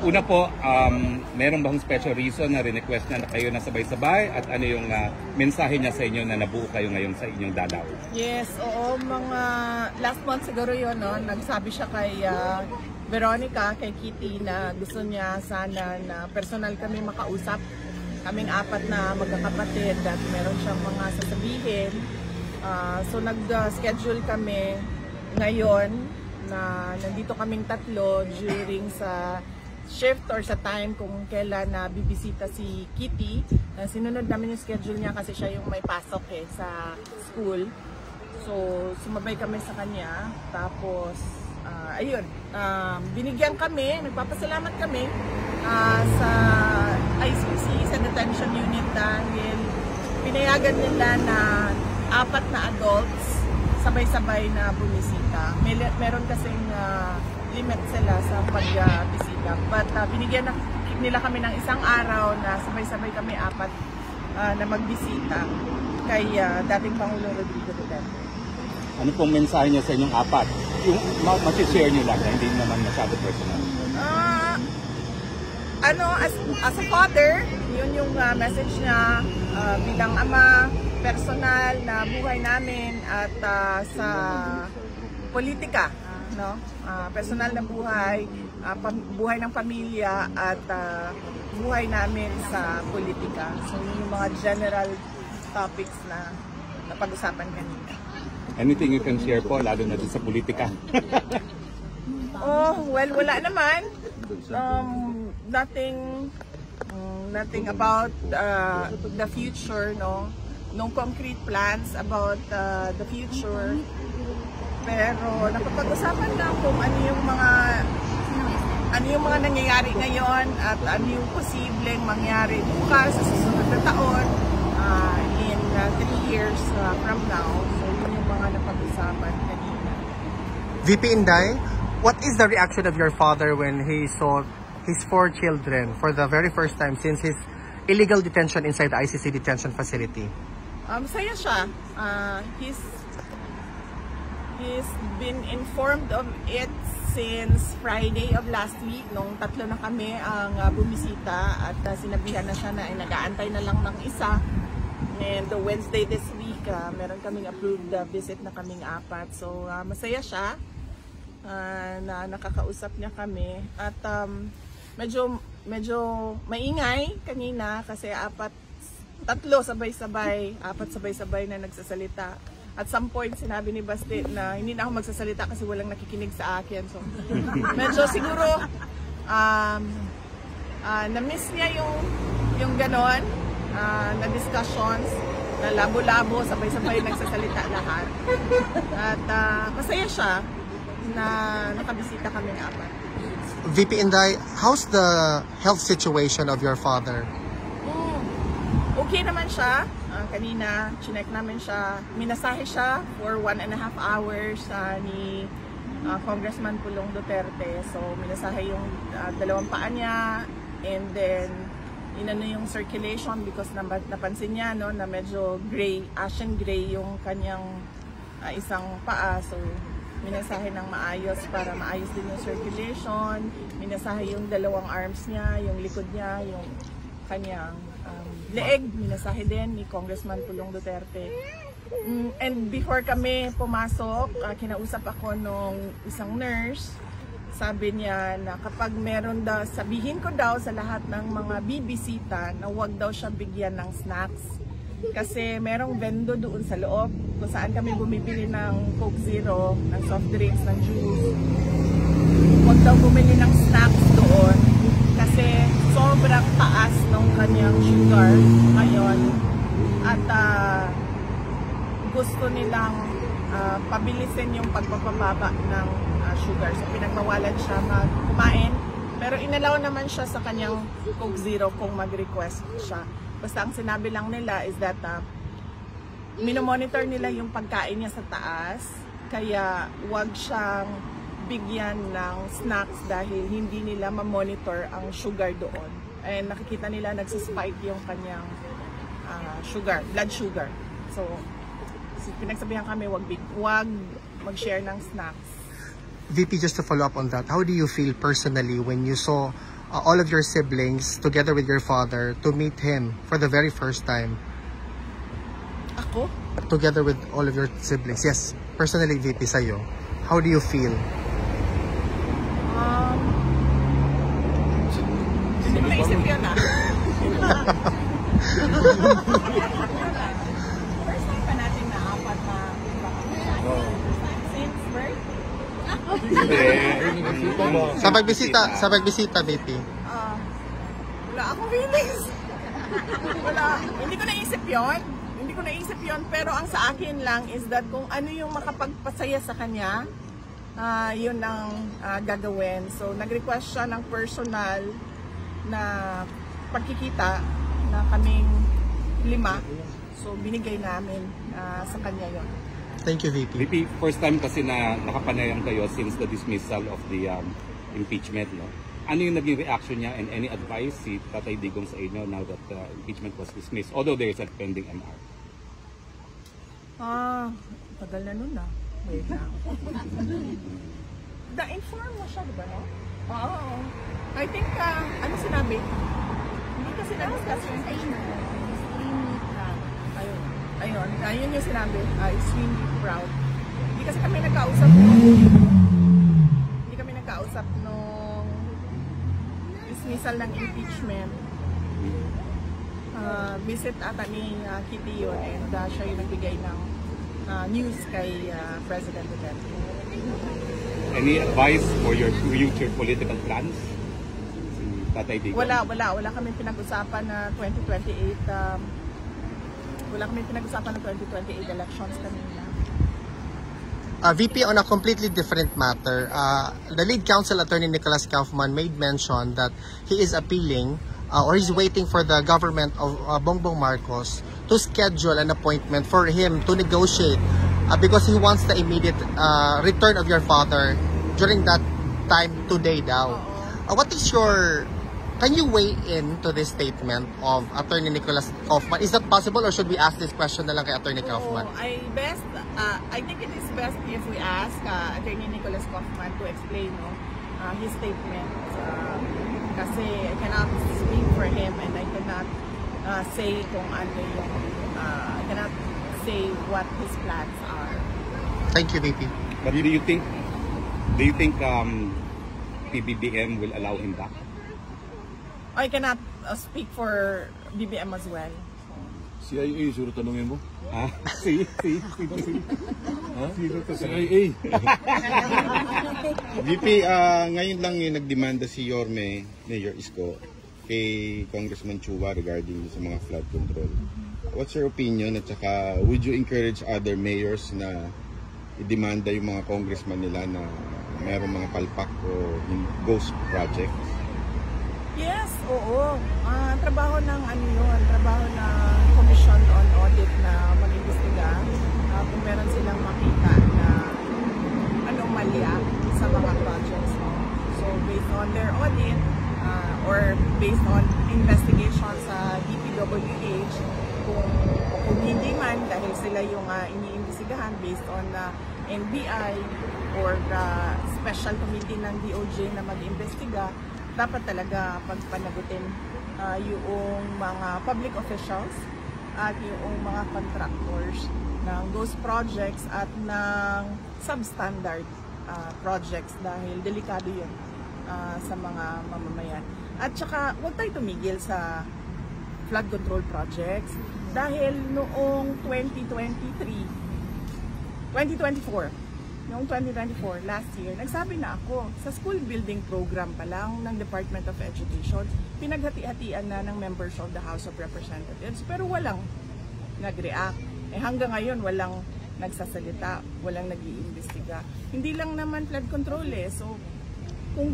Una po, meron bang special reason na request niya na kayo na sabay-sabay at ano yung mensahe niya sa inyo na nabuo kayo ngayon sa inyong dalaw? Yes, oo, mga last month siguro yun, no? Nagsabi siya kay Veronica, kay Kitty na gusto niya sana na personal kami makausap. Kaming apat na magkakapatid at meron siyang mga sasabihin. So nag-schedule kami ngayon na nandito kaming tatlo during sa shift or sa time kung kailan na bibisita si Kitty. Sinunod namin yung schedule niya kasi siya yung may pasok sa school. So sumabay kami sa kanya. Tapos ayun, binigyan kami, nagpapasalamat kami sa ICC, sa detention unit dahil pinayagan nila na 4 na adults sabay-sabay na bumisita. Meron kasing limit sila sa pagbisita. But binigyan nila kami ng isang araw na sabay-sabay kami 4 na magbisita kay dating Pangulong Rodrigo Duterte. Ano pong mensahe niya sa inyong 4? Yung masishare niyo lang, hindi naman masyado personal. As a father, yun yung message niya bilang ama, personal na buhay namin at sa politika, no? Personal na buhay, buhay ng pamilya at buhay namin sa politika. So yun yung mga general topics na napag-usapan kanina. Anything you can share po, lalo na dun sa politika? Well, wala naman. Nothing about the future, no? No concrete plans about the future. Pero napapag-usapan lang kung ano yung mga nangyayari ngayon at ano yung posibleng mangyari bukas sa susunod na taon in 3 years from now. So yun yung mga napag-usapan kanina. VP Inday, what is the reaction of your father when he saw his 4 children for the very first time since his illegal detention inside the ICC detention facility? Masaya siya. He's been informed of it since Friday of last week, nung 3 na kami ang bumisita at sinabihan na siya na nag-aantay na lang ng isa. And Wednesday this week, meron kaming approved visit na kaming 4. So masaya siya na nakakausap niya kami. At medyo maingay kanina kasi 3 sabay-sabay, 4 sabay-sabay na nagsasalita. At some point, sinabi ni Basti na hindi na ako magsasalita kasi walang nakikinig sa akin. So, medyo siguro na-miss niya yung ganon na discussions, na labo-labo, sabay-sabay nagsasalita lahat. At masaya siya na nakabisita kami ng 4. VP Inday, how's the health situation of your father? Okay naman siya. Kanina, chinek namin siya. Minasahe siya for 1.5 hours ni Congressman Pulong Duterte. So, minasahe yung 2 paa niya. And then, inano yung circulation because napansin niya no, na medyo gray, ashen gray yung kanyang isang paa. So, minasahe ng maayos para maayos din yung circulation. Minasahe yung 2 arms niya, yung likod niya, yung kanyang leeg, minasahe din ni Congressman Pulong Duterte. And before kami pumasok, kinausap ako nung isang nurse. Sabi niya na kapag meron daw, sabihin ko daw sa lahat ng mga bibisita na huwag daw siya bigyan ng snacks. Kasi merong vendo doon sa loob kung saan kami bumibili ng Coke Zero, ng soft drinks, ng juice. Huwag daw bumili ng snacks doon kasi sobrang taas ng kanyang sugar ngayon at gusto nilang pabilisin yung pagpapababa ng sugar. So pinagbawalan siya kumain pero inalaw naman siya sa kanyang Coke Zero kung mag-request siya. Basta ang sinabi lang nila is that minomonitor nila yung pagkain niya sa taas kaya wag siyang bigyan ng snacks dahil hindi nila ma-monitor ang sugar doon. And nakikita nila nagsispike yung kanyang sugar, blood sugar. So, pinagsabihan kami wag mag-share ng snacks. VP, just to follow up on that, how do you feel personally when you saw all of your siblings together with your father to meet him for the very first time? Ako? Together with all of your siblings. Yes, personally, VP, sa'yo. How do you feel? Hindi ko naisip yun First time pa natin na apat na since birth? Sa pagbisita, VP. Wala akong feelings. Hindi ko naisip yun. Pero ang sa akin lang is that kung ano yung makapagpasaya sa kanya, yun ang gagawin. So, nag-request siya ng personal na pagkikita na kaming 5. So, binigay namin sa kanya yun. Thank you, VP. VP, first time kasi na nakapanayam kayo since the dismissal of the impeachment, no? Ano yung naging reaction niya and any advice si Tatay Digong sa inyo now that impeachment was dismissed, although there is a pending MR? Tagal na nun Wait lang. Na-inform mo siya, diba, no? Oo. I think, ano sinabi? Hindi kasi na-discuss yung ayun yung sinabi. Extremely proud. Hindi kasi kami nagkausap nung dismissal ng impeachment. Visit ata ni Kitty yun and siya yung nagbigay ng news kay President Duterte. Any advice for your future political plans? Tatay Digong? Wala kami pinag-usapan na 2028 elections kanina. VP, on a completely different matter, the lead counsel attorney Nicholas Kaufman made mention that he is appealing or he's waiting for the government of Bongbong Marcos to schedule an appointment for him to negotiate because he wants the immediate return of your father during that time today daw. What is your... Can you weigh in to this statement of Attorney Nicholas Kaufman? Is that possible or should we ask this question na lang kay Attorney Kaufman? I think it is best if we ask Attorney Nicholas Kaufman to explain his statement. Kasi I cannot speak for him and I cannot say kung ano yung I cannot say what his plans are. Thank you, VP. But do you think PBBM will allow him back? I cannot speak for BBM as well. CIA, siguro tanungin mo? Si. CIA. VP, ngayon lang yung nagdemanda si Yorme, Mayor Isko, kay Congressman Chua regarding sa mga flood control. What's your opinion at saka would you encourage other mayors na i-demanda yung mga congressman nila na mayroong mga palpak o ghost projects? Yes, oo. Trabaho ng trabaho ng Commission on Audit na mag-imbestiga kung meron silang makita na anomalya sa mga projects. So based on their audit or based on investigation sa DPWH, kung hindi man dahil sila yung iniimbestigahan based on NBI or the special committee ng DOJ na mag-imbestiga, dapat talaga pagpanagutin yung mga public officials at yung mga contractors ng ghost projects at ng substandard projects dahil delikado yun sa mga mamamayan. At saka huwag tayo tumigil sa flood control projects dahil noong 2024, last year, nagsabi na ako, sa school building program pa lang ng Department of Education, pinaghati-hatian na ng members of the House of Representatives, pero walang nag-react. Hanggang ngayon, walang nagsasalita, walang nag-iimbestiga. Hindi lang naman flood control so kung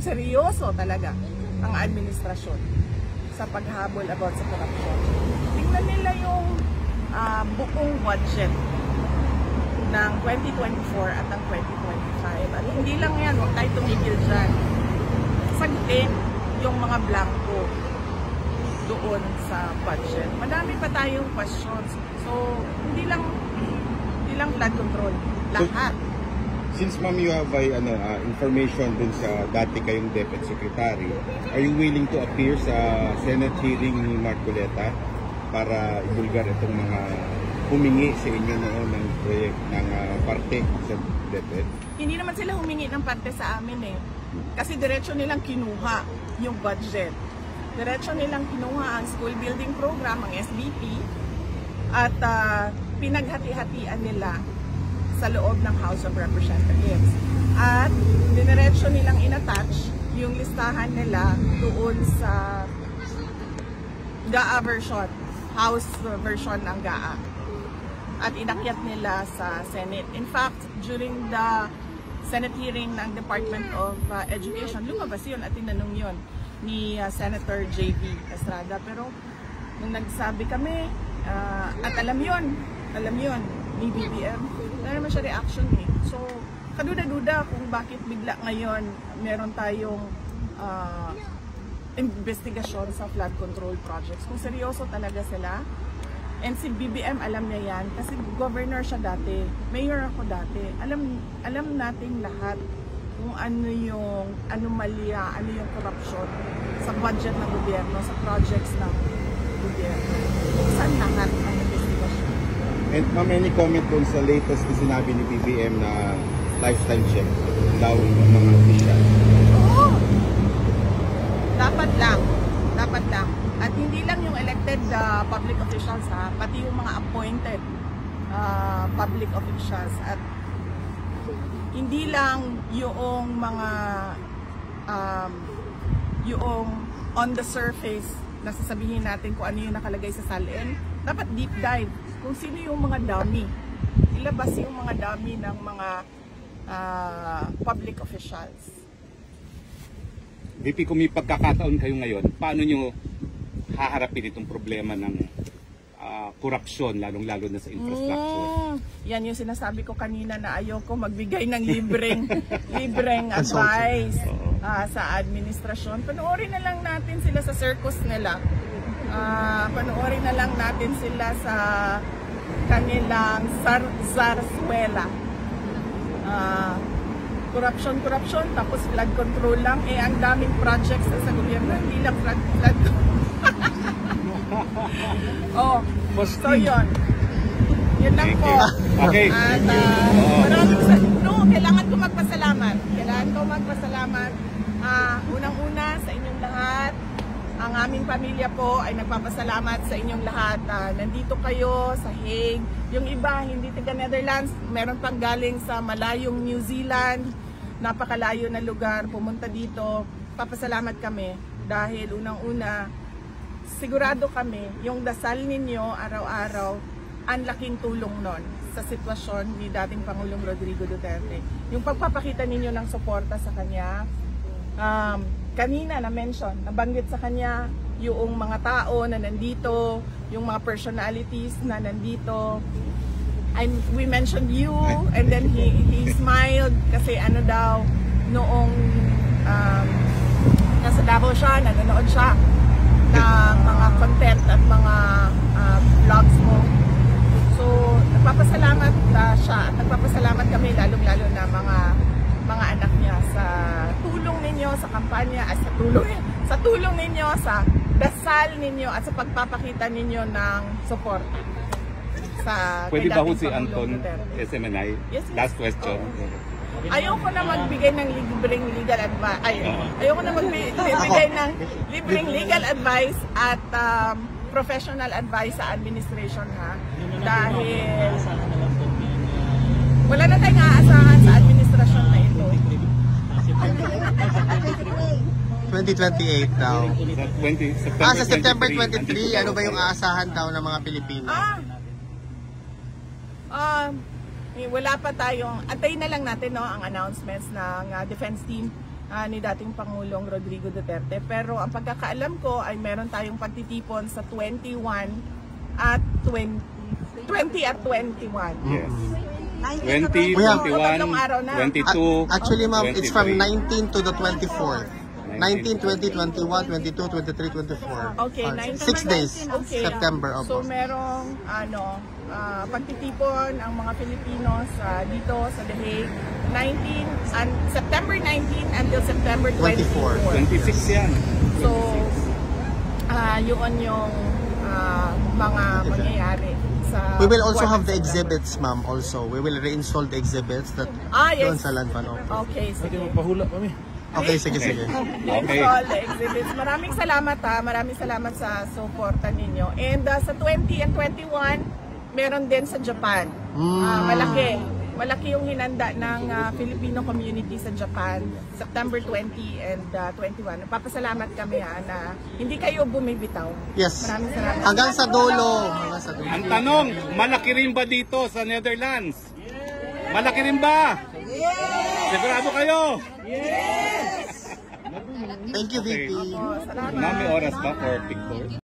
seryoso talaga ang administrasyon sa paghabol about sa corruption, tingnan nila yung buong budget ng 2024 at ng 2025. At hindi lang yan, huwag tayo tumigil dyan. Sagutin yung mga blanco doon sa budget. Madami pa tayong questions. So, hindi lang flood control. Lahat. Since ma'am you have information dun sa dati kayong DepEd Secretary, are you willing to appear sa Senate hearing ni Marcoleta para ibulgar itong mga humingi sa inyo noon ng project ng parte sa DepEd? Hindi naman sila humingi ng parte sa amin eh. Kasi diretso nilang kinuha yung budget. Diretso nilang kinuha ang school building program, ang SBP, at pinaghati-hatian nila sa loob ng House of Representatives. At diniretso nilang inattach yung listahan nila doon sa GAA version, House version ng GAA. At inakyat nila sa Senate. In fact, during the Senate hearing ng Department of Education, lumabas yun at tinanong yun ni Senator J.B. Estrada. Pero nung nagsabi kami, at alam yun ni BBM, wala naman siya reaction eh. So, kaduda-duda kung bakit bigla ngayon meron tayong investigasyon sa flood control projects. Kung seryoso talaga sila, and si BBM alam niya yan, kasi governor siya dati, mayor ako dati, alam natin lahat kung ano yung anomalya, ano yung corruption sa budget ng gobyerno, sa projects ng gobyerno. Saan lahat ang investigasyon? And ma'am, any comment dun sa latest na sinabi ni BBM na lifetime check daw ng mga official? Oo! Dapat lang. At hindi lang yung elected public officials ha, pati yung mga appointed public officials. At hindi lang yung mga yung on the surface na sasabihin natin kung ano yung nakalagay sa salin. Dapat deep dive kung sino yung mga dummy. Ilabas yung mga dummy ng mga public officials. VP, kung may pagkakataon kayo ngayon, paano nyo haharapin itong problema ng korupsyon, lalong-lalo na sa infrastructure? Yan yung sinasabi ko kanina na ayoko magbigay ng libreng advice sa administrasyon. Panoorin na lang natin sila sa circus nila. Panoorin na lang natin sila sa kanilang zarzuela. Corruption, tapos flood control lang. Eh, ang daming projects sa gobyerno, hindi lang flood so yun. Yun lang po. Okay. At kailangan ko magpasalamat. Unang-una sa inyong lahat. Ang aming pamilya po ay nagpapasalamat sa inyong lahat. Nandito kayo sa Hague. Yung iba, hindi taga Netherlands. Meron pang galing sa malayong New Zealand. Napakalayo na lugar. Pumunta dito. Papasalamat kami. Dahil unang-una, sigurado kami, yung dasal ninyo araw-araw, ang laking tulong nun sa sitwasyon ni dating Pangulong Rodrigo Duterte. Yung pagpapakita ninyo ng suporta sa kanya, kanina na-mention, nabanggit sa kanya yung mga tao na nandito, yung mga personalities na nandito. We mentioned you, and then he smiled kasi ano daw, noong nasa Davao siya, nanonood siya ng mga content at mga vlogs mo. So, nagpapasalamat siya at nagpapasalamat kami lalong-lalo na mga anak niya sa tulong ninyo sa kampanya at sa tulong ninyo sa dasal ninyo at sa pagpapakita ninyo ng support sa Pwede ba ho si Pangulong Anton Duterte. SMNI? Yes. Last question. Ayoko na magbigay ng libreng legal advice. Ayoko na magbigay ng libreng legal advice at professional advice sa administration ha. Dahil wala na tayong aasahan sa administrasyon na ito. 2028 daw. Sa September 23, ano ba yung aasahan daw ng mga Pilipino? Wala pa tayong, antayin na lang natin ang announcements ng defense team ni dating Pangulong Rodrigo Duterte. Pero ang pagkakaalam ko ay meron tayong pagtitipon sa 21 at 20 at 21. Yes. 20, 21, 22. Actually, ma'am, it's from 23. 19 to the 24th. 19, 20, 21, 22, 23, 24. Okay, 6 days. Okay. September, So opo. merong pagtitipon ang mga Filipinos dito sa The Hague, September 19 until September 24. 26 yan. So, yun yung mga mangyayari sa We will also buwan have ng the September. exhibits, ma'am, also. We will reinstall the exhibits that Yes. doon sa Lanban. Okay, Pwede sige. magpahula kami. Okay, sige, sige. Okay. All the exhibits. Maraming salamat Maraming salamat sa suporta ninyo. And sa 20 and 21, meron din sa Japan. Malaki yung hinanda ng Filipino community sa Japan, September 20 and 21. Nagpapasalamat kami na hindi kayo bumibitaw. Yes. Maraming salamat. Hanggang sa dulo. Hanggang sa dulo. Ang tanong, malaki rin ba dito sa Netherlands? Malaki rin ba? Yes! Sigurado kayo? Thank you, VP. Salamat. Ma'am, may oras ba for picture?